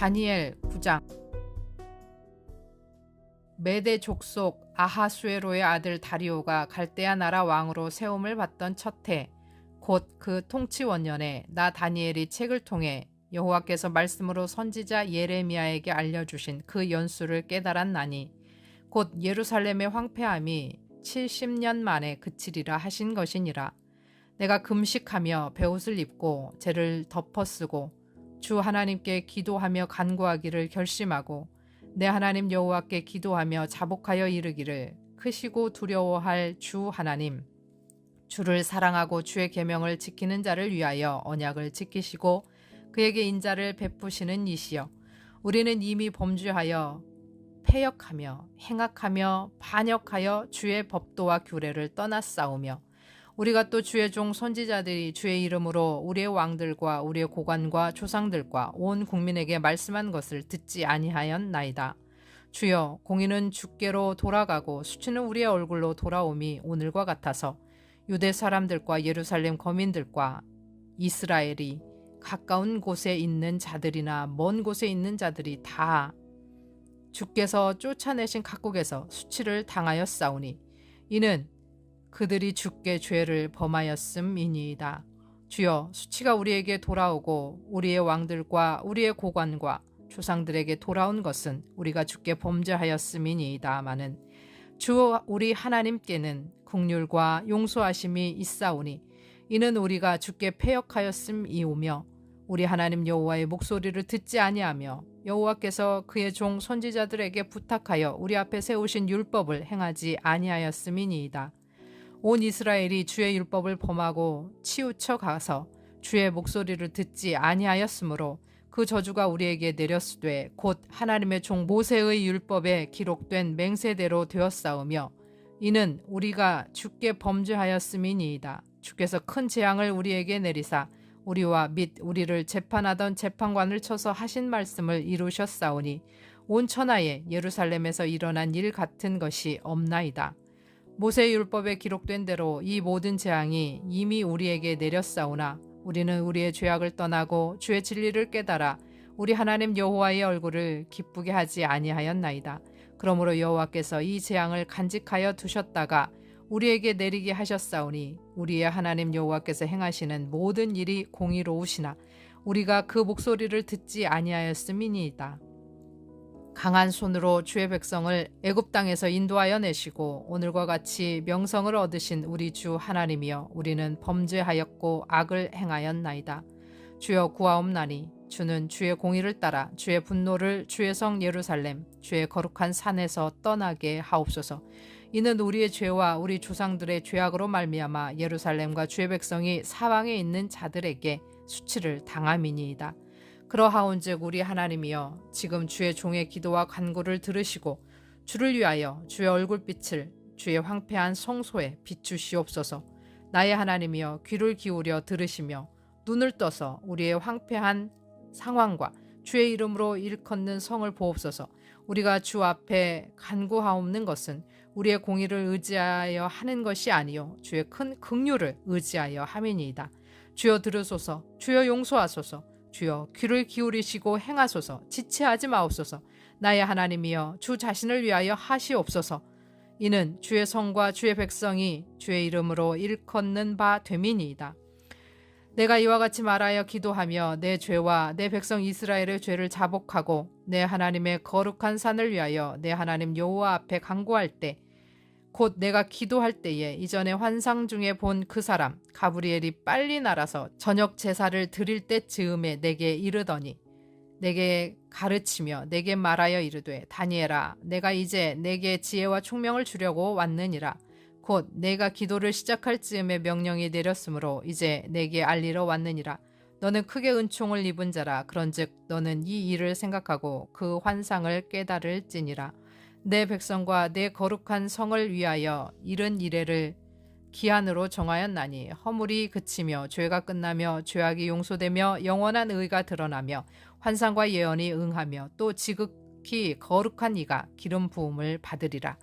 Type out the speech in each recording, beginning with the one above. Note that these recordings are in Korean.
다니엘 9장. 메대 족속 아하수에로의 아들 다리오가 갈대아 나라 왕으로 세움을 받던 첫 해, 곧 그 통치 원년에 나 다니엘이 책을 통해 여호와께서 말씀으로 선지자 예레미야에게 알려주신 그 연수를 깨달았나니 곧 예루살렘의 황폐함이 70년 만에 그치리라 하신 것이니라. 내가 금식하며 베옷을 입고 재를 덮어쓰고 주 하나님께 기도하며 간구하기를 결심하고 내 하나님 여호와께 기도하며 자복하여 이르기를, 크시고 두려워할 주 하나님, 주를 사랑하고 주의 계명을 지키는 자를 위하여 언약을 지키시고 그에게 인자를 베푸시는 이시여, 우리는 이미 범죄하여 패역하며 행악하며 반역하여 주의 법도와 규례를 떠났사오며 우리가 또 주의 종 선지자들이 주의 이름으로 우리의 왕들과 우리의 고관과 조상들과 온 국민에게 말씀한 것을 듣지 아니하였나이다. 주여, 공의는 주께로 돌아가고 수치는 우리의 얼굴로 돌아옴이 오늘과 같아서 유대 사람들과 예루살렘 거민들과 이스라엘이 가까운 곳에 있는 자들이나 먼 곳에 있는 자들이 다 주께서 쫓아내신 각국에서 수치를 당하였사오니 이는 그들이 주께 죄를 범하였음이니이다. 주여, 수치가 우리에게 돌아오고 우리의 왕들과 우리의 고관과 조상들에게 돌아온 것은 우리가 주께 범죄하였음이니이다마는 주 우리 하나님께는 긍휼과 용서하심이 있사오니 이는 우리가 주께 패역하였음이오며 우리 하나님 여호와의 목소리를 듣지 아니하며 여호와께서 그의 종 선지자들에게 부탁하여 우리 앞에 세우신 율법을 행하지 아니하였음이니이다. 온 이스라엘이 주의 율법을 범하고 치우쳐 가서 주의 목소리를 듣지 아니하였으므로 그 저주가 우리에게 내렸으되 곧 하나님의 종 모세의 율법에 기록된 맹세대로 되었사오며 이는 우리가 주께 범죄하였음이니이다. 주께서 큰 재앙을 우리에게 내리사 우리와 및 우리를 재판하던 재판관을 쳐서 하신 말씀을 이루셨사오니 온 천하에 예루살렘에서 일어난 일 같은 것이 없나이다. 모세의 율법에 기록된 대로 이 모든 재앙이 이미 우리에게 내렸사오나 우리는 우리의 죄악을 떠나고 주의 진리를 깨달아 우리 하나님 여호와의 얼굴을 기쁘게 하지 아니하였나이다. 그러므로 여호와께서 이 재앙을 간직하여 두셨다가 우리에게 내리게 하셨사오니 우리의 하나님 여호와께서 행하시는 모든 일이 공의로우시나 우리가 그 목소리를 듣지 아니하였음이니이다. 강한 손으로 주의 백성을 애굽 땅에서 인도하여 내시고 오늘과 같이 명성을 얻으신 우리 주 하나님이여, 우리는 범죄하였고 악을 행하였나이다. 주여, 구하옵나니 주는 주의 공의를 따라 주의 분노를 주의 성 예루살렘 주의 거룩한 산에서 떠나게 하옵소서. 이는 우리의 죄와 우리 조상들의 죄악으로 말미암아 예루살렘과 주의 백성이 사방에 있는 자들에게 수치를 당함이니이다. 그러하온즉 우리 하나님이여, 지금 주의 종의 기도와 간구를 들으시고 주를 위하여 주의 얼굴빛을 주의 황폐한 성소에 비추시옵소서. 나의 하나님이여, 귀를 기울여 들으시며 눈을 떠서 우리의 황폐한 상황과 주의 이름으로 일컫는 성을 보옵소서. 우리가 주 앞에 간구하옵는 것은 우리의 공의를 의지하여 하는 것이 아니요 주의 큰 긍휼을 의지하여 함이니이다. 주여 들으소서. 주여 용서하소서. 주여 귀를 기울이시고 행하소서. 지체하지 마옵소서. 나의 하나님이여, 주 자신을 위하여 하시옵소서. 이는 주의 성과 주의 백성이 주의 이름으로 일컫는 바 됨이니이다. 내가 이와 같이 말하여 기도하며 내 죄와 내 백성 이스라엘의 죄를 자복하고 내 하나님의 거룩한 산을 위하여 내 하나님 여호와 앞에 간구할 때, 곧 내가 기도할 때에 이전에 환상 중에 본 그 사람 가브리엘이 빨리 날아서 저녁 제사를 드릴 때 즈음에 내게 이르더니 내게 가르치며 내게 말하여 이르되, 다니엘아, 내가 이제 내게 지혜와 총명을 주려고 왔느니라. 곧 내가 기도를 시작할 즈음에 명령이 내렸으므로 이제 내게 알리러 왔느니라. 너는 크게 은총을 입은 자라. 그런즉 너는 이 일을 생각하고 그 환상을 깨달을지니라. 내 백성과 내 거룩한 성을 위하여 이른 이래를 기한으로 정하였나니 허물이 그치며 죄가 끝나며 죄악이 용서되며 영원한 의가 드러나며 환상과 예언이 응하며 또 지극히 거룩한 이가 기름 부음을 받으리라.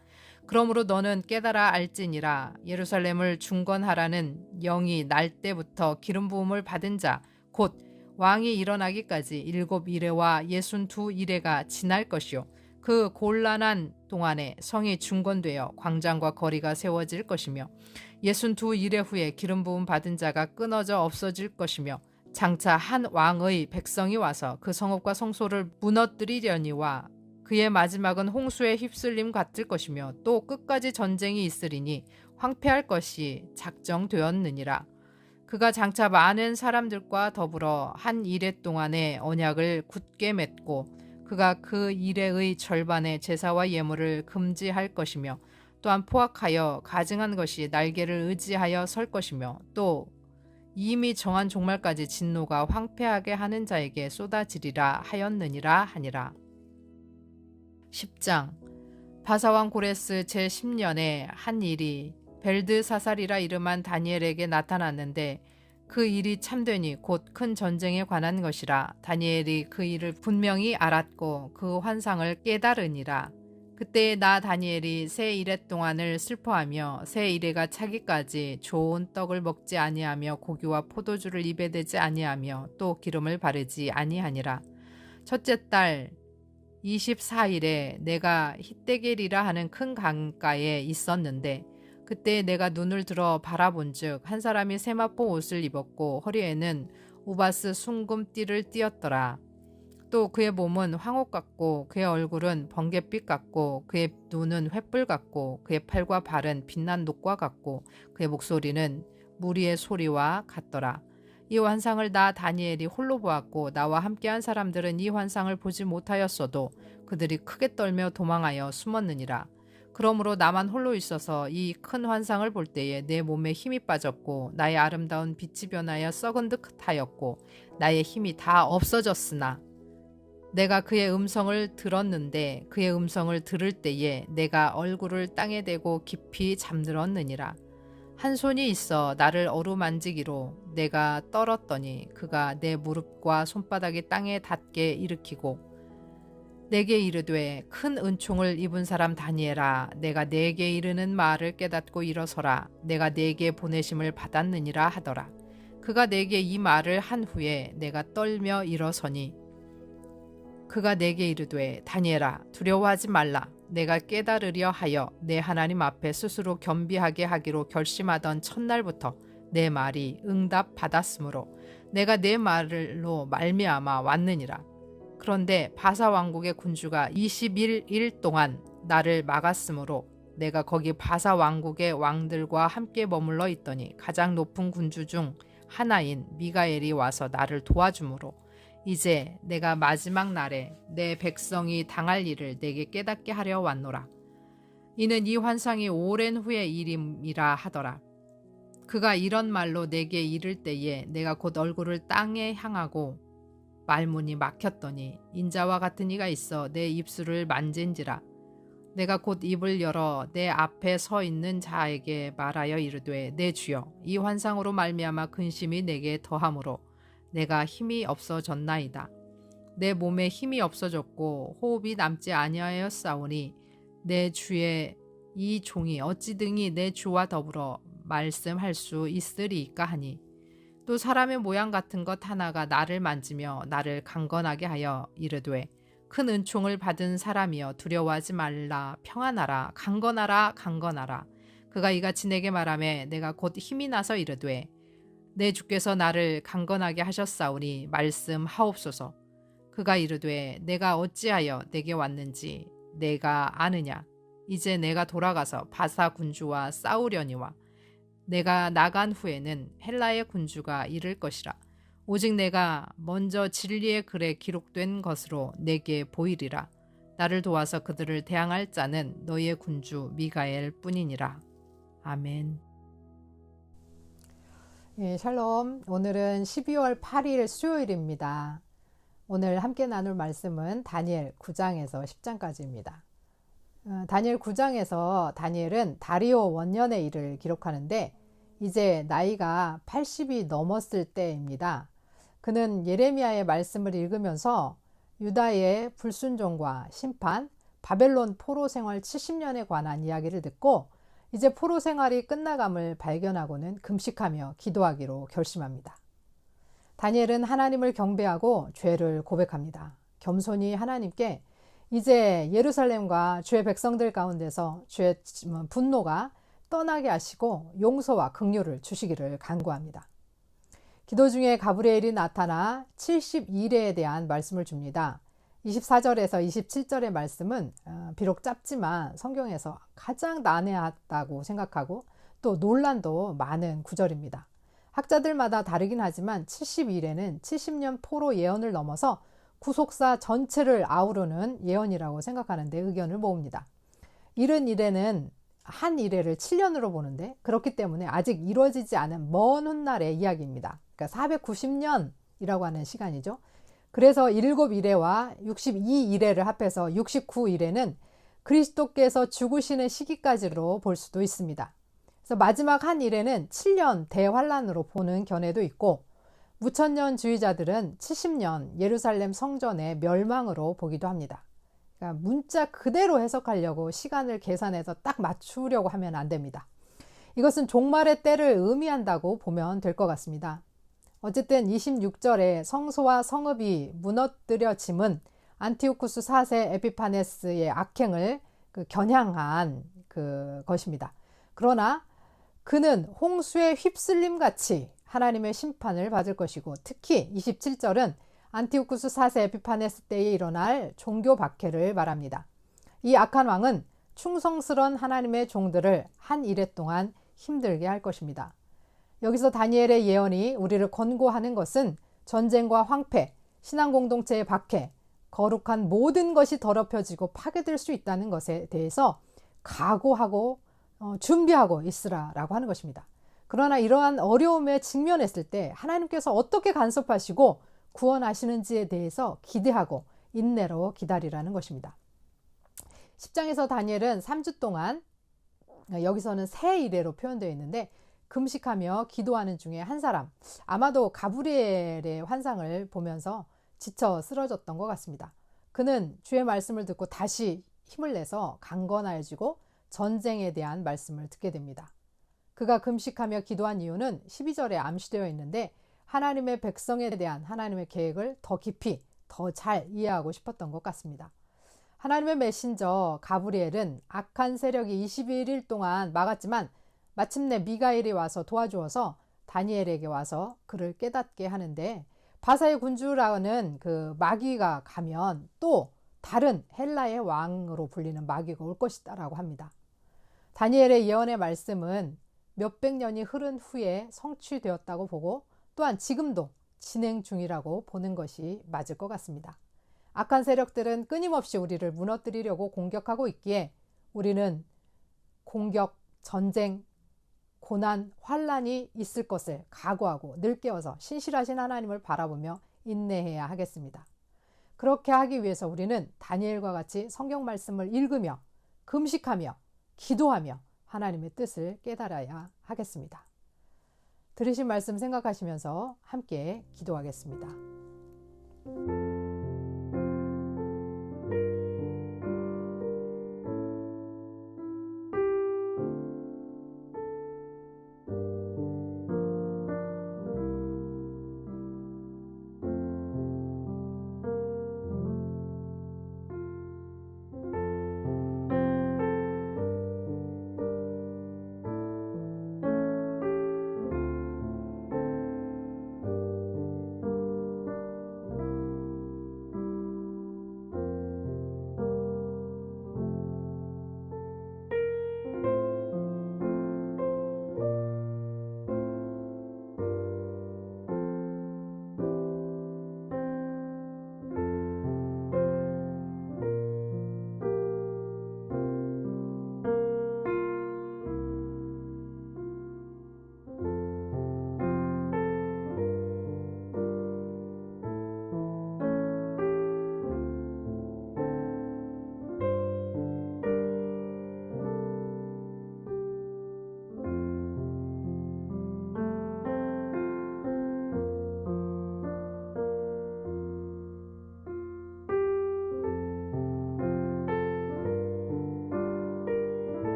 그러므로 너는 깨달아 알지니라. 예루살렘을 중건하라는 영이 날 때부터 기름 부음을 받은 자 곧 왕이 일어나기까지 7이레와 62이레가 지날 것이요 그 곤란한 동안에 성이 중건되어 광장과 거리가 세워질 것이며 62이레 후에 기름 부음 받은 자가 끊어져 없어질 것이며 장차 한 왕의 백성이 와서 그 성읍과 성소를 무너뜨리려니와 그의 마지막은 홍수에 휩쓸림 같을 것이며 또 끝까지 전쟁이 있으리니 황폐할 것이 작정되었느니라. 그가 장차 많은 사람들과 더불어 한 이레 동안의 언약을 굳게 맺고 그가 그 이레의 절반의 제사와 예물을 금지할 것이며 또한 포악하여 가증한 것이 날개를 의지하여 설 것이며 또 이미 정한 종말까지 진노가 황폐하게 하는 자에게 쏟아지리라 하였느니라 하니라. 10장 바사왕 고레스 제10년에 한 일이 벨드사살이라 이름한 다니엘에게 나타났는데 그 일이 참되니 곧 큰 전쟁에 관한 것이라. 다니엘이 그 일을 분명히 알았고 그 환상을 깨달으니라. 그때 나 다니엘이 새 이레 동안을 슬퍼하며 새 이레가 차기까지 좋은 떡을 먹지 아니하며 고기와 포도주를 입에 대지 아니하며 또 기름을 바르지 아니하니라. 첫째 달 24일에 내가 히데겔이라 하는 큰 강가에 있었는데 그때 내가 눈을 들어 바라본즉 한 사람이 세마포 옷을 입었고 허리에는 우바스 순금띠를 띠었더라. 또 그의 몸은 황옥 같고 그의 얼굴은 번갯빛 같고 그의 눈은 횃불 같고 그의 팔과 발은 빛난 녹과 같고 그의 목소리는 무리의 소리와 같더라. 이 환상을 나 다니엘이 홀로 보았고 나와 함께한 사람들은 이 환상을 보지 못하였어도 그들이 크게 떨며 도망하여 숨었느니라. 그러므로 나만 홀로 있어서 이 큰 환상을 볼 때에 내 몸에 힘이 빠졌고 나의 아름다운 빛이 변하여 썩은 듯하였고 나의 힘이 다 없어졌으나 내가 그의 음성을 들었는데 그의 음성을 들을 때에 내가 얼굴을 땅에 대고 깊이 잠들었느니라. 한 손이 있어 나를 어루만지기로 내가 떨었더니 그가 내 무릎과 손바닥이 땅에 닿게 일으키고 내게 이르되 큰 은총을 입은 사람 다니엘아 내가 내게 이르는 말을 깨닫고 일어서라. 내가 내게 보내심을 받았느니라 하더라. 그가 내게 이 말을 한 후에 내가 떨며 일어서니 그가 내게 이르되 다니엘아 두려워하지 말라. 내가 깨달으려 하여 내 하나님 앞에 스스로 겸비하게 하기로 결심하던 첫날부터 내 말이 응답받았으므로 내가 내 말로 말미암아 왔느니라. 그런데 바사 왕국의 군주가 21일 동안 나를 막았으므로 내가 거기 바사 왕국의 왕들과 함께 머물러 있더니 가장 높은 군주 중 하나인 미가엘이 와서 나를 도와주므로 이제 내가 마지막 날에 내 백성이 당할 일을 내게 깨닫게 하려 왔노라. 이는 이 환상이 오랜 후의 일임이라 하더라. 그가 이런 말로 내게 이를 때에 내가 곧 얼굴을 땅에 향하고 말문이 막혔더니 인자와 같은 이가 있어 내 입술을 만진지라. 내가 곧 입을 열어 내 앞에 서 있는 자에게 말하여 이르되 내 주여 이 환상으로 말미암아 근심이 내게 더하므로 내가 힘이 없어졌나이다. 내 몸에 힘이 없어졌고 호흡이 남지 아니하였사오니 내 주의 이 종이 어찌 등이 내 주와 더불어 말씀할 수 있으리까 하니 또 사람의 모양 같은 것 하나가 나를 만지며 나를 강건하게 하여 이르되 큰 은총을 받은 사람이여 두려워하지 말라 평안하라 강건하라 강건하라. 그가 이같이 내게 말하매 내가 곧 힘이 나서 이르되 내 주께서 나를 강건하게 하셨사오니 말씀하옵소서. 그가 이르되 내가 어찌하여 내게 왔는지 내가 아느냐. 이제 내가 돌아가서 바사 군주와 싸우려니와 내가 나간 후에는 헬라의 군주가 이를 것이라. 오직 내가 먼저 진리의 글에 기록된 것으로 내게 보이리라. 나를 도와서 그들을 대항할 자는 너희의 군주 미가엘 뿐이니라. 아멘. 예, 샬롬. 오늘은 12월 8일 수요일입니다. 오늘 함께 나눌 말씀은 다니엘 9장에서 10장까지입니다. 다니엘 9장에서 다니엘은 다리오 원년의 일을 기록하는데 이제 나이가 80이 넘었을 때입니다. 그는 예레미야의 말씀을 읽으면서 유다의 불순종과 심판, 바벨론 포로 생활 70년에 관한 이야기를 듣고 이제 포로 생활이 끝나감을 발견하고는 금식하며 기도하기로 결심합니다. 다니엘은 하나님을 경배하고 죄를 고백합니다. 겸손히 하나님께 이제 예루살렘과 주의 백성들 가운데서 주의 분노가 떠나게 하시고 용서와 긍휼을 주시기를 간구합니다. 기도 중에 가브리엘이 나타나 72일에 대한 말씀을 줍니다. 24절에서 27절의 말씀은 비록 짧지만 성경에서 가장 난해하다고 생각하고 또 논란도 많은 구절입니다. 학자들마다 다르긴 하지만 72일에는 70년 포로 예언을 넘어서 구속사 전체를 아우르는 예언이라고 생각하는데 의견을 모읍니다. 70일에는 한 일회를 7년으로 보는데 그렇기 때문에 아직 이루어지지 않은 먼 훗날의 이야기입니다. 그러니까 490년이라고 하는 시간이죠. 그래서 7일회와 62일회를 합해서 69일회는 그리스도께서 죽으시는 시기까지로 볼 수도 있습니다. 그래서 마지막 한 일회는 7년 대환란으로 보는 견해도 있고 무천년주의자들은 70년 예루살렘 성전의 멸망으로 보기도 합니다. 그러니까 문자 그대로 해석하려고 시간을 계산해서 딱 맞추려고 하면 안 됩니다. 이것은 종말의 때를 의미한다고 보면 될 것 같습니다. 어쨌든 26절에 성소와 성읍이 무너뜨려짐은 안티오쿠스 4세 에피파네스의 악행을 겨냥한 것입니다. 그러나 그는 홍수의 휩쓸림 같이 하나님의 심판을 받을 것이고 특히 27절은 안티오쿠스 4세 에피파네스 때에 일어날 종교 박해를 말합니다. 이 악한 왕은 충성스러운 하나님의 종들을 한 일해 동안 힘들게 할 것입니다. 여기서 다니엘의 예언이 우리를 권고하는 것은 전쟁과 황폐, 신앙 공동체의 박해, 거룩한 모든 것이 더럽혀지고 파괴될 수 있다는 것에 대해서 각오하고 준비하고 있으라라고 하는 것입니다. 그러나 이러한 어려움에 직면했을 때 하나님께서 어떻게 간섭하시고 구원하시는지에 대해서 기대하고 인내로 기다리라는 것입니다. 10장에서 다니엘은 3주 동안 여기서는 새 이래로 표현되어 있는데 금식하며 기도하는 중에 한 사람, 아마도 가브리엘의 환상을 보면서 지쳐 쓰러졌던 것 같습니다. 그는 주의 말씀을 듣고 다시 힘을 내서 강건해지고 전쟁에 대한 말씀을 듣게 됩니다. 그가 금식하며 기도한 이유는 12절에 암시되어 있는데 하나님의 백성에 대한 하나님의 계획을 더 깊이 더 잘 이해하고 싶었던 것 같습니다. 하나님의 메신저 가브리엘은 악한 세력이 21일 동안 막았지만 마침내 미가엘이 와서 도와주어서 다니엘에게 와서 그를 깨닫게 하는데 바사의 군주라는 그 마귀가 가면 또 다른 헬라의 왕으로 불리는 마귀가 올 것이다 라고 합니다. 다니엘의 예언의 말씀은 몇백 년이 흐른 후에 성취되었다고 보고 또한 지금도 진행 중이라고 보는 것이 맞을 것 같습니다. 악한 세력들은 끊임없이 우리를 무너뜨리려고 공격하고 있기에 우리는 공격, 전쟁, 고난, 환란이 있을 것을 각오하고 늘 깨어서 신실하신 하나님을 바라보며 인내해야 하겠습니다. 그렇게 하기 위해서 우리는 다니엘과 같이 성경 말씀을 읽으며 금식하며 기도하며 하나님의 뜻을 깨달아야 하겠습니다. 들으신 말씀 생각하시면서 함께 기도하겠습니다.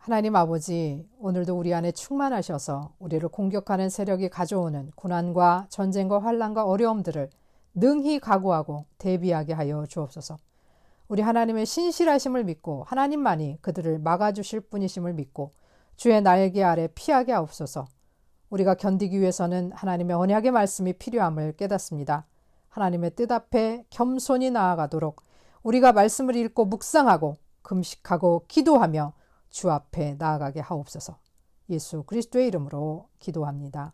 하나님 아버지, 오늘도 우리 안에 충만하셔서 우리를 공격하는 세력이 가져오는 고난과 전쟁과 환난과 어려움들을 능히 각오하고 대비하게 하여 주옵소서. 우리 하나님의 신실하심을 믿고 하나님만이 그들을 막아주실 분이심을 믿고 주의 날개 아래 피하게 하옵소서. 우리가 견디기 위해서는 하나님의 언약의 말씀이 필요함을 깨닫습니다. 하나님의 뜻 앞에 겸손히 나아가도록 우리가 말씀을 읽고 묵상하고 금식하고 기도하며 주 앞에 나아가게 하옵소서. 예수 그리스도의 이름으로 기도합니다.